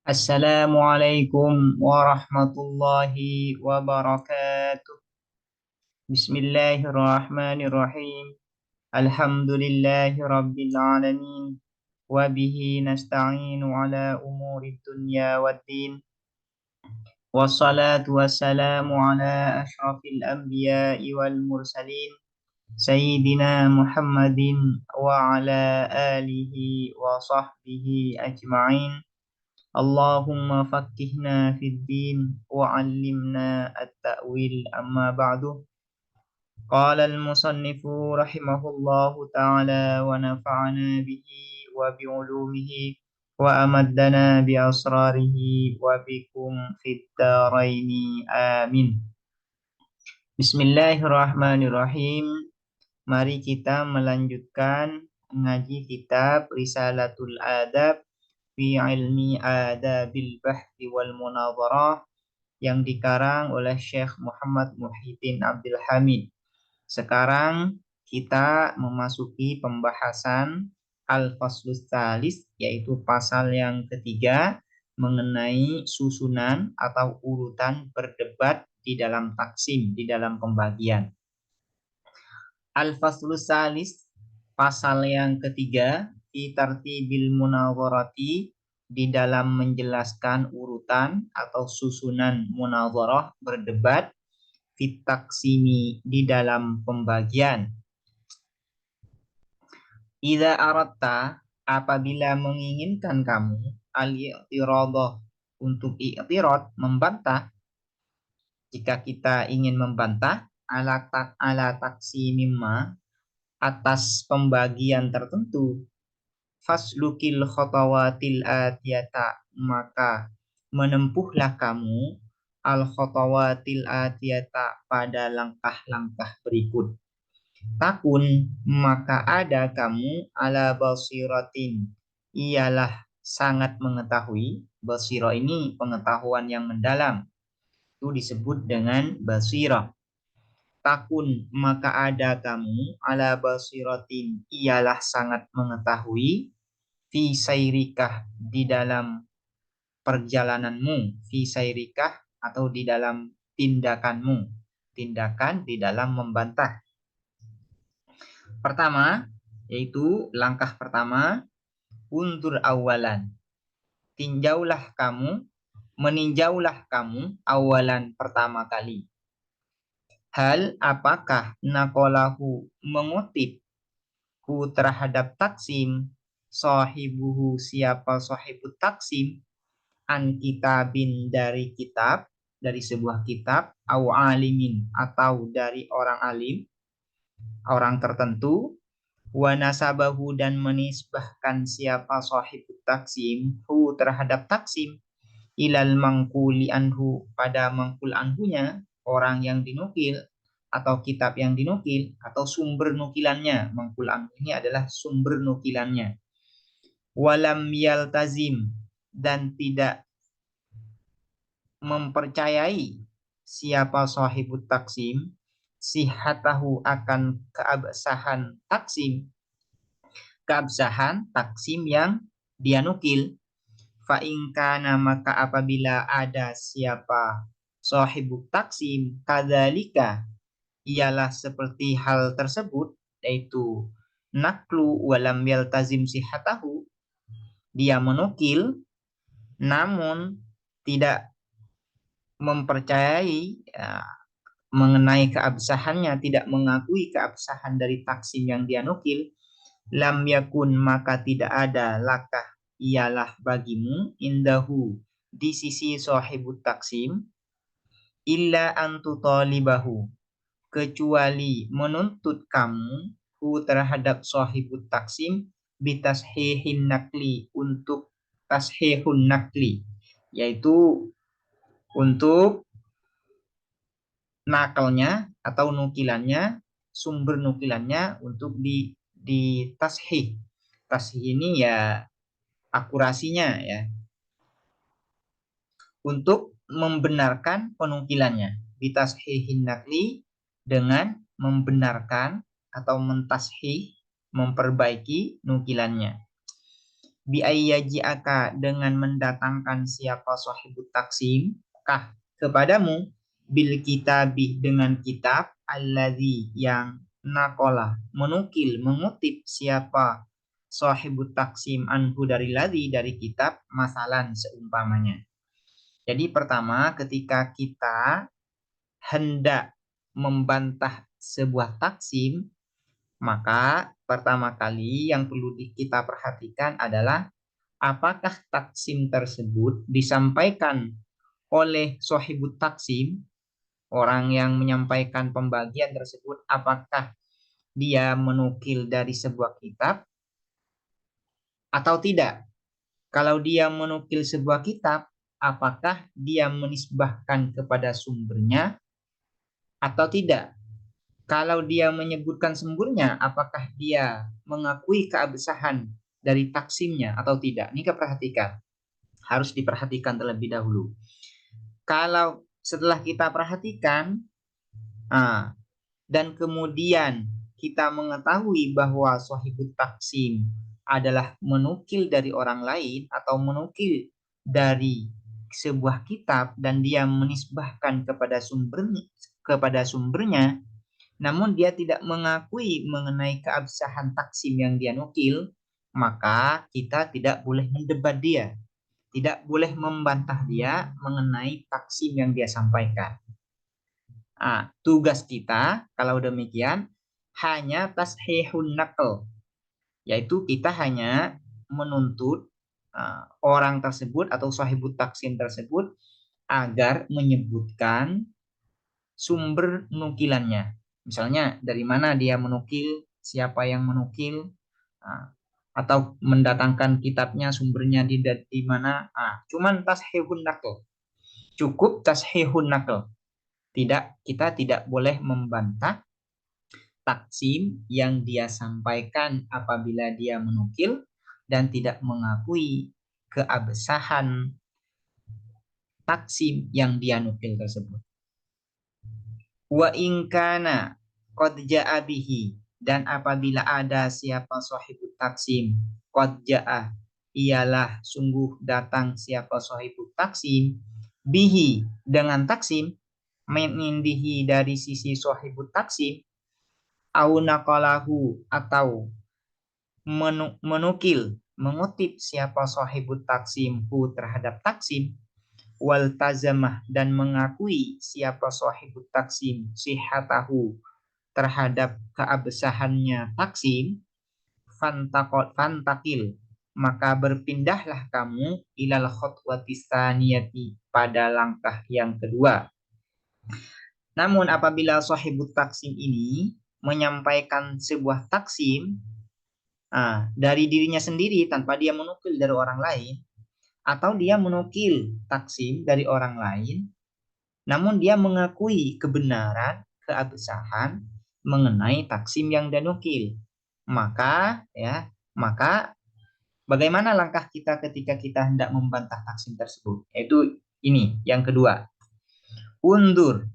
Assalamualaikum warahmatullahi wabarakatuh. Bismillahirrahmanirrahim. Alhamdulillahi rabbil alamin. Wa bihi nasta'inu ala umuri dunya waddin. Wassalatu wassalamu ala ashrafil anbiya'i wal mursalin. Sayyidina Muhammadin wa ala alihi wa sahbihi ajma'in. Allahumma faqqihna fid din wa 'allimna at-ta'wil amma ba'du. Qala al-musannifu rahimahullahu ta'ala wa nafa'ana bihi wa bi 'ulumihi wa amaddana bi asrarihi wa bikum fid dharaini amin. Bismillahirrahmanirrahim. Mari kita melanjutkan mengaji kitab Risalatul Adab fi ilmi adabil bahthi wal munadharah yang dikarang oleh Syekh Muhammad Muhyiddin Abdul Hamid. Sekarang kita memasuki pembahasan Al-Faslus Tsalis, yaitu pasal yang ketiga mengenai susunan atau urutan berdebat di dalam taksim, di dalam pembagian. Al-Faslus Tsalis, pasal yang ketiga, fi tartibil munadharati, di dalam menjelaskan urutan atau susunan munadharah berdebat, fit taksimi, di dalam pembagian. Idza aratta, apabila menginginkan kamu, al-i'tiradah, untuk i'tirad, membantah. Jika kita ingin membantah ala taksimimma, atas pembagian tertentu, faslukil khotawatil atiyata, maka menempuhlah kamu al khotawatil atiyata, pada langkah-langkah berikut. Takun, maka ada kamu ala basiratin, ialah sangat mengetahui. Basirah ini pengetahuan yang mendalam, itu disebut dengan basirah. Takun, maka ada kamu ala basiratin, ialah sangat mengetahui, fi sayrikah, di dalam perjalananmu, fi sayrikah, atau di dalam tindakanmu, tindakan di dalam membantah. Pertama, yaitu langkah pertama, undur awalan, meninjaulah kamu awalan, pertama kali. Hal, apakah nakolahu, mengutip, hu terhadap taksim, sahibuhu, siapa sahibut taksim, an kitabin, dari kitab, dari sebuah kitab, au alimin, atau dari orang alim, orang tertentu, wa nasabahu, dan menisbahkan siapa sahibut taksim, hu terhadap taksim, ilal mangkuli anhu, pada mangkul anhunya, orang yang dinukil atau kitab yang dinukil atau sumber nukilannya. Mangkul anhu ini adalah sumber nukilannya. Walam yaltazim, dan tidak mempercayai siapa sahibut taksim, sihatahu, akan keabsahan taksim, keabsahan taksim yang dia nukil. Fa in kana, maka apabila ada siapa sahibut taksim, kadzalika, ialah seperti hal tersebut, yaitu naklu walam yaltazim sihatahu, dia menukil namun tidak mempercayai mengenai keabsahannya, tidak mengakui keabsahan dari taksim yang dia nukil, lam yakun, maka tidak ada, lakah, ialah bagimu, indahu, di sisi sahibut taksim, illa antu talibahu, kecuali menuntut kamu, hu terhadap sahibut taksim, bitashihin nakli, untuk tashihun nakli, yaitu untuk nakalnya atau nukilannya, sumber nukilannya untuk di tashih. Tashih ini ya akurasinya, ya, untuk membenarkan penukilannya. Bitashihin nakli, dengan membenarkan atau mentashih, memperbaiki nukilannya. biayyaji'aka dengan mendatangkan siapa sahibut taksim kah kepadamu bil kitabi dengan kitab alladzi yang nakola menukil mengutip siapa sahibut taksim anhu dari ladzi dari kitab masalan seumpamanya. Jadi pertama ketika kita hendak membantah sebuah taksim, maka pertama kali yang perlu kita perhatikan adalah apakah taksim tersebut disampaikan oleh sahibut taksim, orang yang menyampaikan pembagian tersebut, apakah dia menukil dari sebuah kitab atau tidak. Kalau dia menukil sebuah kitab, apakah dia menisbahkan kepada sumbernya atau tidak. Kalau dia menyebutkan sumbernya, apakah dia mengakui keabsahan dari taksimnya atau tidak. Ini perhatikan. Harus diperhatikan terlebih dahulu. Kalau setelah kita perhatikan, dan kemudian kita mengetahui bahwa sahibut taksim adalah menukil dari orang lain atau menukil dari sebuah kitab dan dia menisbahkan kepada sumbernya, namun dia tidak mengakui mengenai keabsahan taksim yang dia nukil, maka kita tidak boleh mendebat dia, tidak boleh membantah dia mengenai taksim yang dia sampaikan. Tugas kita kalau demikian hanya tashihun naql, yaitu kita hanya menuntut orang tersebut atau sahibut taksim tersebut agar menyebutkan sumber nukilannya. Misalnya dari mana dia menukil, siapa yang menukil, atau mendatangkan kitabnya, sumbernya di mana. Cuman tashihun naql. Cukup tashihun naql. Kita tidak boleh membantah taksim yang dia sampaikan apabila dia menukil dan tidak mengakui keabsahan taksim yang dia nukil tersebut. Wa ingkana qad ja'a bihi, dan apabila ada siapa sahibut taksim qad ja'a ialah sungguh datang siapa sahibut taksim bihi dengan taksim menindihi dari sisi sahibut taksim au naqalahu atau menukil mengutip siapa sahibut taksim hu terhadap taksim wal tazamah dan mengakui siapa sahibut taksim sihatahu terhadap keabsahannya taksim fantakil maka berpindahlah kamu ilal khutwatis tsaniyati pada langkah yang kedua. Namun apabila sahibut taksim ini menyampaikan sebuah taksim dari dirinya sendiri tanpa dia menukil dari orang lain, atau dia menukil taksim dari orang lain, namun dia mengakui kebenaran, keabsahan mengenai taksim yang dia nukil, maka bagaimana langkah kita ketika kita hendak membantah taksim tersebut? Yaitu ini yang kedua. Undur.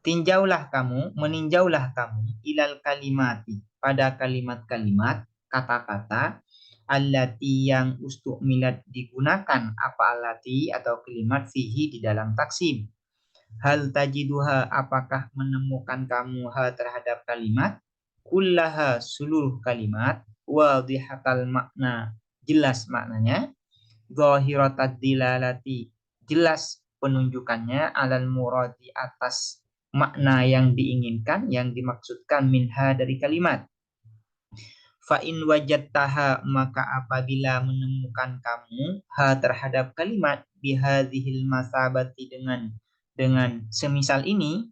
Meninjaulah kamu ilal kalimati pada kalimat-kalimat, kata-kata allati yang ustu'milat digunakan apa allati atau kalimat fihi di dalam taksim. Hal tajiduha apakah menemukan kamu terhadap kalimat kullaha seluruh kalimat wadihatal makna jelas maknanya zahiratad dilalati jelas penunjukannya alal muradi atas makna yang diinginkan, yang dimaksudkan minha dari kalimat. Fa in wajadtaha maka apabila menemukan kamu terhadap kalimat bihadzihil masabati dengan semisal ini,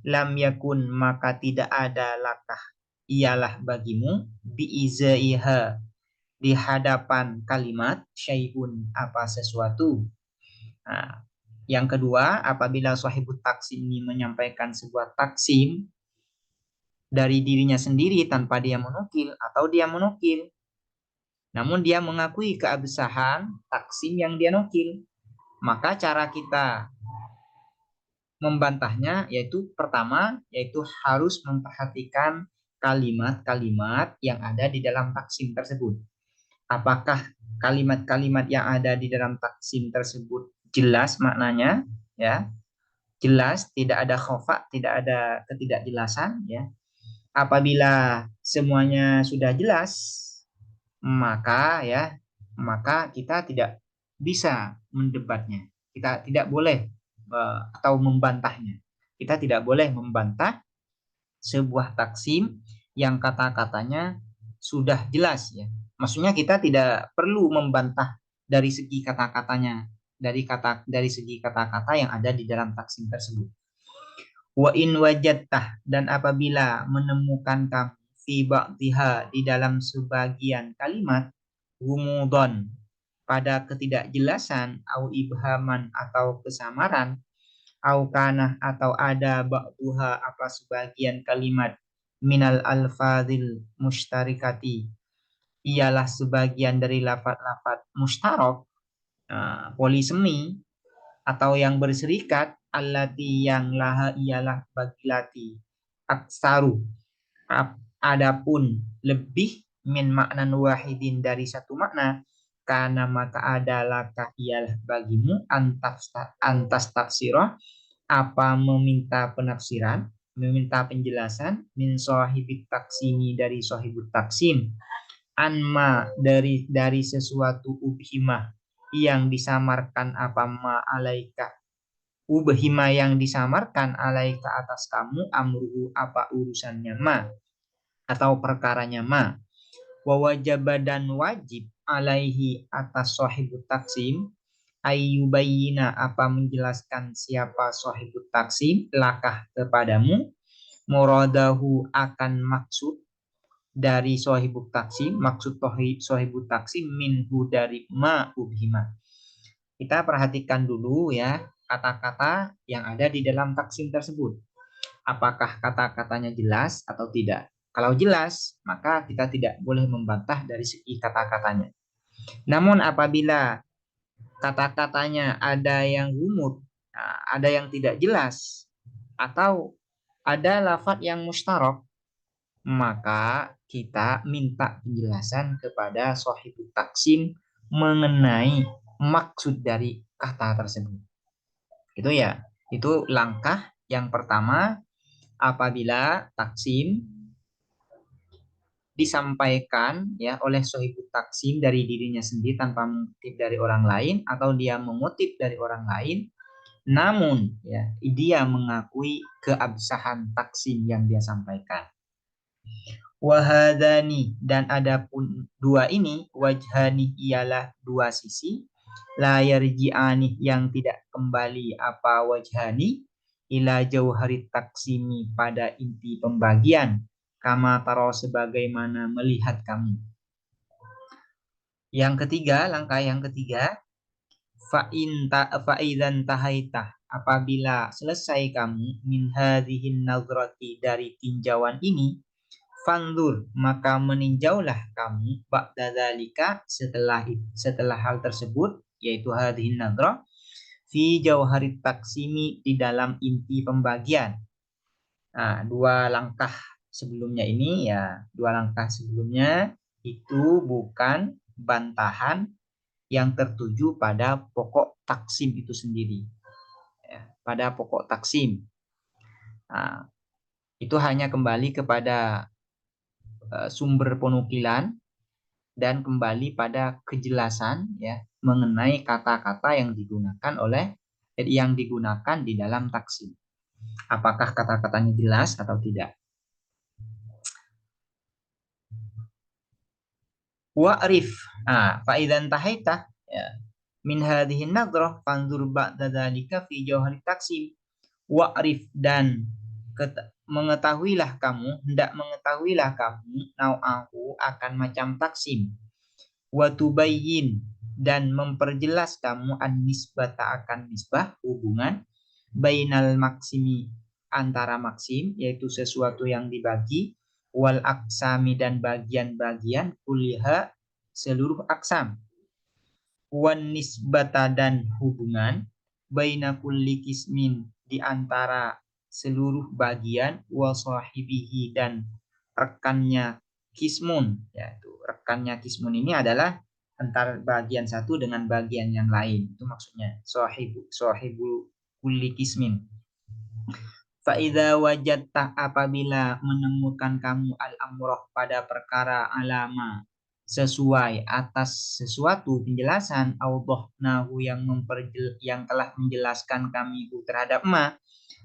lam yakun maka tidak ada lakah ialah bagimu biizaiha di hadapan kalimat syai'un apa sesuatu. Yang kedua, apabila sahibut taksim ini menyampaikan sebuah taksim dari dirinya sendiri tanpa dia menukil atau dia menukil, namun dia mengakui keabsahan taksim yang dia nukil, maka cara kita membantahnya yaitu pertama, yaitu harus memperhatikan kalimat-kalimat yang ada di dalam taksim tersebut. Apakah kalimat-kalimat yang ada di dalam taksim tersebut jelas maknanya, ya, jelas, tidak ada khofa, tidak ada ketidakjelasan, ya. Apabila semuanya sudah jelas, maka ya, maka kita tidak bisa mendebatnya. Kita tidak boleh atau membantahnya. Kita tidak boleh membantah sebuah taksim yang kata-katanya sudah jelas, ya. Maksudnya kita tidak perlu membantah dari segi kata-katanya, dari segi kata-kata yang ada di dalam taksim tersebut. Wa in wajadtah, dan apabila menemukan kamu fi ba'dihha, di dalam sebagian kalimat, gumudon, pada ketidakjelasan, au ibhaman, atau kesamaran, au kanah, atau ada ba'duha, apa sebagian kalimat, minal alfadil mustarikati, ialah sebagian dari lafaz-lafaz mustarok, polisemi, atau yang berserikat, allati, yang laha, ialah bagi lati, aksaru, adapun lebih, min maknan wahidin, dari satu makna, karena maka adalah ialah bagimu, antas tafsirah, apa meminta penafsiran, meminta penjelasan, min sahibit taksimi, dari sahibut taksim, anma, dari sesuatu, ubhimah, yang disamarkan, apa ma alaika, ubhima, yang disamarkan, alaika, atas kamu, amruhu, apa urusannya ma, atau perkaranya ma, wa wajaba, dan wajib, alaihi, atas sahibut taksim, ayyubayyina, apa menjelaskan siapa sahibut taksim, lakah, kepadamu, muradahu, akan maksud dari sahibut taksim, maksud sahibut taksim, minhu, dari ma ubhima. Kita perhatikan dulu, ya, kata-kata yang ada di dalam taksim tersebut. Apakah kata-katanya jelas atau tidak? Kalau jelas, maka kita tidak boleh membantah dari segi kata-katanya. Namun apabila kata-katanya ada yang gumut, ada yang tidak jelas, atau ada lafaz yang mustarok, maka kita minta penjelasan kepada sahibut taksim mengenai maksud dari kata tersebut. Itu ya, itu langkah yang pertama apabila taksim disampaikan, ya, oleh sahibut taksim dari dirinya sendiri tanpa mengutip dari orang lain, atau dia mengutip dari orang lain, namun ya dia mengakui keabsahan taksim yang dia sampaikan. Wahadani, dan adapun dua ini, wajhani, ialah dua sisi, la yarji'ani, yang tidak kembali, apa wajhani, ila jauharit taksimi, pada inti pembagian, kama taro, sebagaimana melihat kamu. Yang ketiga, langkah yang ketiga, fa'idan tahaitah, apabila selesai kamu, min hadhihin nazrati, dari tinjauan ini, fandur, maka meninjaulah kamu, ba'da dzalika, setelah hal tersebut, yaitu hadhihin nadhrah, fi jauharit taksimi, di dalam inti pembagian. Nah, dua langkah sebelumnya ini, ya, dua langkah sebelumnya itu bukan bantahan yang tertuju pada pokok taksim itu sendiri, ya, pada pokok taksim. Nah, itu hanya kembali kepada sumber penukilan dan kembali pada kejelasan, ya, mengenai kata-kata yang digunakan di dalam taksim. Apakah kata-katanya jelas atau tidak? Wa'rif, faidan tahaita, ya, min hadhihi nadrah, fanzur ba'da dzalika fi jauhari taksim. Wa'rif, dan mengetahuilah kamu, hendak mengetahuilah kamu, nau'ahu, akan macam taksim. Wa tubayyin, dan memperjelas kamu, an-nisbata, akan nisbah, hubungan, bainal maksimi, antara maksim, yaitu sesuatu yang dibagi, wal aksami, dan bagian-bagian, kuliha, seluruh aksam, wan nisbata, dan hubungan, baina kulli kismin, di antara seluruh bagian, wa sahibihi, dan rekannya, kismun, yaitu rekannya kismun ini adalah antara bagian satu dengan bagian yang lain. Itu maksudnya sahibu kulli kismin. Fa'idha wajadta apabila menemukan kamu al-amroh pada perkara alama sesuai atas sesuatu penjelasan nahu yang telah menjelaskan kami terhadap ma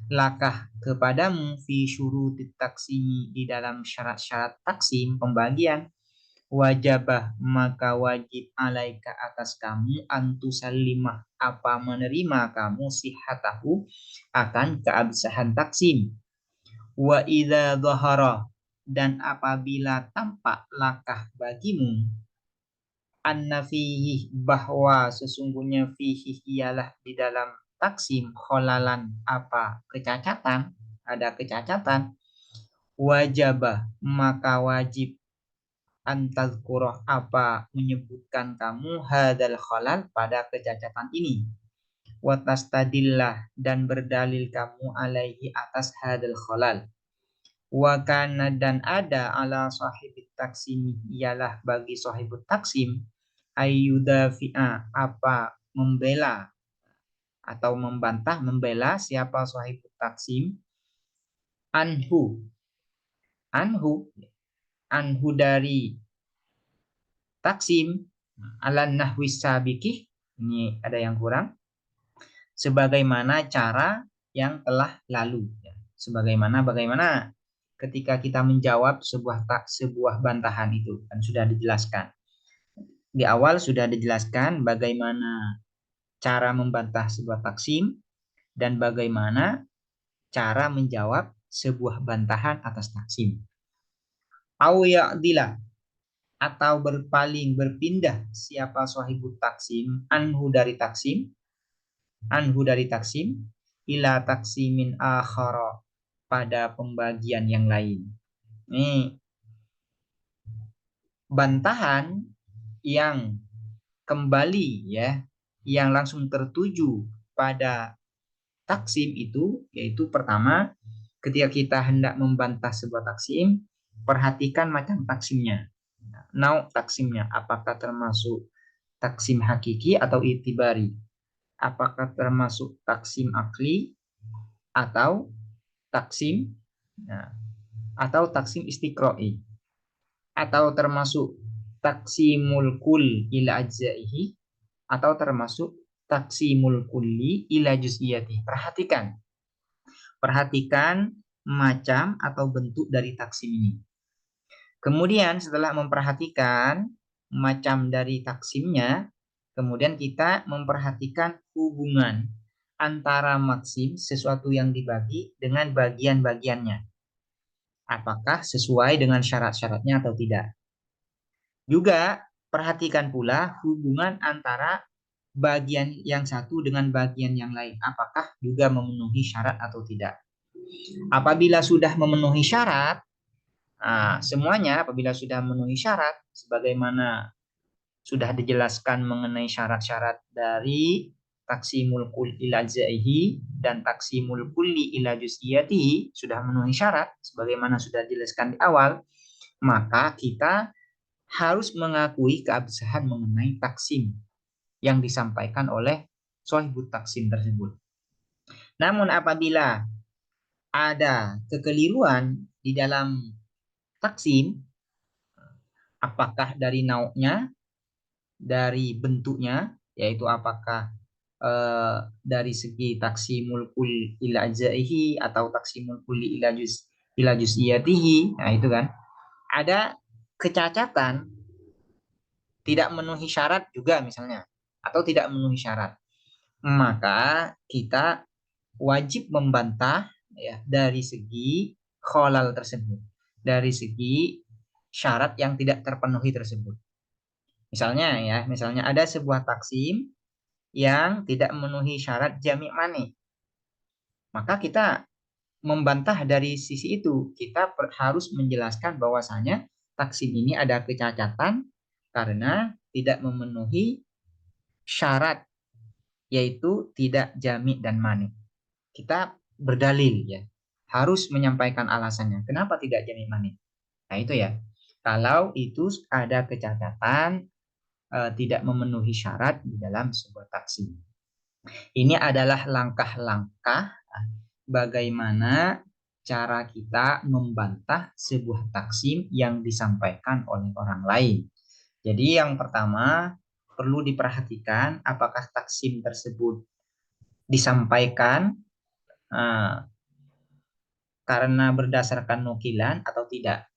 lakah kepadamu fi syurutit taksimi di dalam syarat-syarat taksim pembagian wajabah maka wajib alaika atas kamu antusalimah apa menerima kamu sihatahu akan keabsahan taksim wa idza dhahara dan apabila tampak lakah bagimu anna fihi bahwa sesungguhnya fihi ialah di dalam taksim kholalan apa kecacatan ada kecacatan wajabah maka wajib antazkurah apa menyebutkan kamu hadal khalal pada kecacatan ini watastadillah dan berdalil kamu alaihi atas hadal khalal wakana dan ada ala sahibit taksim ialah bagi sahibut taksim ayyudafi'a apa membela atau membela siapa sahibut taksim anhu anhu anhu dari taksim ala nahwi sabikih ini ada yang kurang sebagaimana cara yang telah lalu bagaimana ketika kita menjawab sebuah bantahan itu kan sudah dijelaskan di awal sudah dijelaskan bagaimana cara membantah sebuah taksim dan bagaimana cara menjawab sebuah bantahan atas taksim au ya'dila atau berpindah siapa sahibut taksim anhu dari taksim ila taksimin akhara pada pembagian yang lain. Ini bantahan yang kembali ya yang langsung tertuju pada taksim itu yaitu pertama ketika kita hendak membantah sebuah taksim perhatikan macam taksimnya. Taksimnya apakah termasuk taksim hakiki atau itibari? Apakah termasuk taksim akli atau taksim atau taksim istiqra'i atau termasuk taksimul kul ila ajzaihi atau termasuk taksimul kulli ila juz'iyati. Perhatikan macam atau bentuk dari taksim ini. Kemudian setelah memperhatikan macam dari taksimnya, kemudian kita memperhatikan hubungan antara maksim sesuatu yang dibagi dengan bagian-bagiannya. Apakah sesuai dengan syarat-syaratnya atau tidak. Juga perhatikan pula hubungan antara bagian yang satu dengan bagian yang lain. Apakah juga memenuhi syarat atau tidak. Apabila sudah memenuhi syarat, semuanya apabila sudah memenuhi syarat sebagaimana sudah dijelaskan mengenai syarat-syarat dari taksimul kul ila juz'ihi dan taksimul kulli ila juz'iyatihi sudah memenuhi syarat sebagaimana sudah dijelaskan di awal, maka kita harus mengakui keabsahan mengenai taksim yang disampaikan oleh sahibut taksim tersebut. Namun apabila ada kekeliruan di dalam taksim, apakah dari nauknya, dari bentuknya, yaitu apakah dari segi taksimul kul ila ajzaihi atau taksimul kulli ila juz'iyatihi, nah itu kan ada kecacatan tidak memenuhi syarat juga misalnya atau tidak memenuhi syarat, maka kita wajib membantah ya dari segi kholal tersebut, dari segi syarat yang tidak terpenuhi tersebut. Misalnya ada sebuah taksim yang tidak memenuhi syarat jami' mani. Maka kita membantah dari sisi itu. Kita harus menjelaskan bahwasanya taksim ini ada kecacatan karena tidak memenuhi syarat yaitu tidak jami' dan mani. Kita berdalil ya. Harus menyampaikan alasannya. Kenapa tidak jami' mani? Nah itu ya. kalau itu ada kecacatan tidak memenuhi syarat di dalam sebuah taksim. Ini adalah langkah-langkah bagaimana cara kita membantah sebuah taksim yang disampaikan oleh orang lain. Jadi yang pertama perlu diperhatikan apakah taksim tersebut disampaikan karena berdasarkan nukilan atau tidak.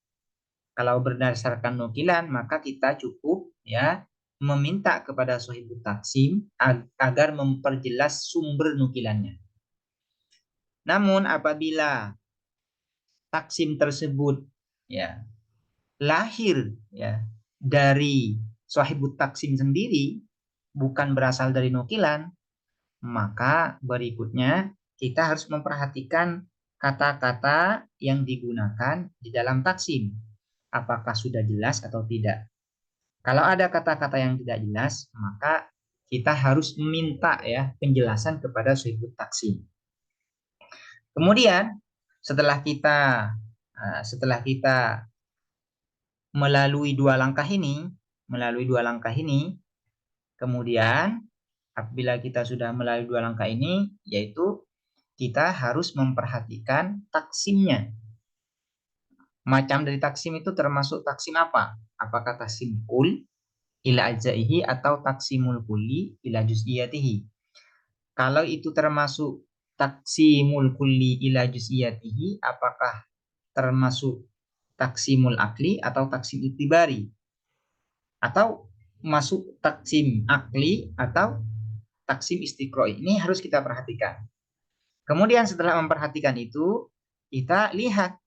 Kalau berdasarkan nukilan maka kita cukup ya meminta kepada sahibut taksim agar memperjelas sumber nukilannya. Namun apabila taksim tersebut ya lahir ya dari sahibut taksim sendiri, bukan berasal dari nukilan, maka berikutnya kita harus memperhatikan kata-kata yang digunakan di dalam taksim. Apakah sudah jelas atau tidak? Kalau ada kata-kata yang tidak jelas, maka kita harus meminta ya penjelasan kepada sahibut taksim. Kemudian setelah kita melalui dua langkah ini, kemudian apabila kita sudah melalui dua langkah ini, yaitu kita harus memperhatikan taksimnya. Macam dari taksim itu termasuk taksim apa? Apakah taksim kul ila ajzaihi atau taksimul kulli ila juz'iyatihi? Kalau itu termasuk taksimul kulli ila juz'iyatihi, apakah termasuk taksimul akli atau taksim itibari? Atau masuk taksim akli atau taksim istiqroi? Ini harus kita perhatikan. Kemudian setelah memperhatikan itu, kita lihat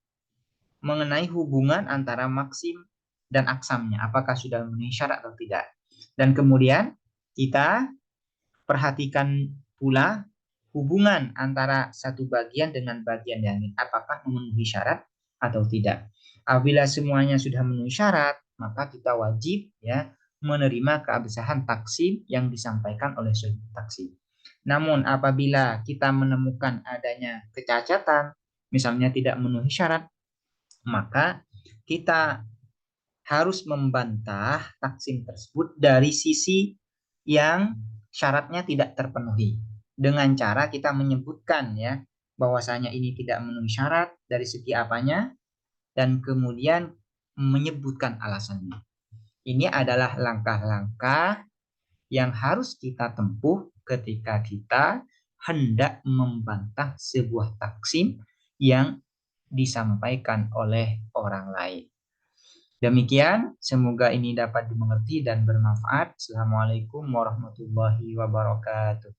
mengenai hubungan antara maksim dan aksamnya. Apakah sudah memenuhi syarat atau tidak. Dan kemudian kita perhatikan pula hubungan antara satu bagian dengan bagian yang lain. Apakah memenuhi syarat atau tidak. Apabila semuanya sudah memenuhi syarat, maka kita wajib ya menerima keabsahan taksim yang disampaikan oleh sahibut taksim. Namun apabila kita menemukan adanya kecacatan, misalnya tidak memenuhi syarat, maka kita harus membantah taksim tersebut dari sisi yang syaratnya tidak terpenuhi. Dengan cara kita menyebutkan ya bahwasanya ini tidak memenuhi syarat dari segi apanya dan kemudian menyebutkan alasannya. Ini adalah langkah-langkah yang harus kita tempuh ketika kita hendak membantah sebuah taksim yang disampaikan oleh orang lain. Demikian, semoga ini dapat dimengerti dan bermanfaat. Assalamualaikum warahmatullahi wabarakatuh.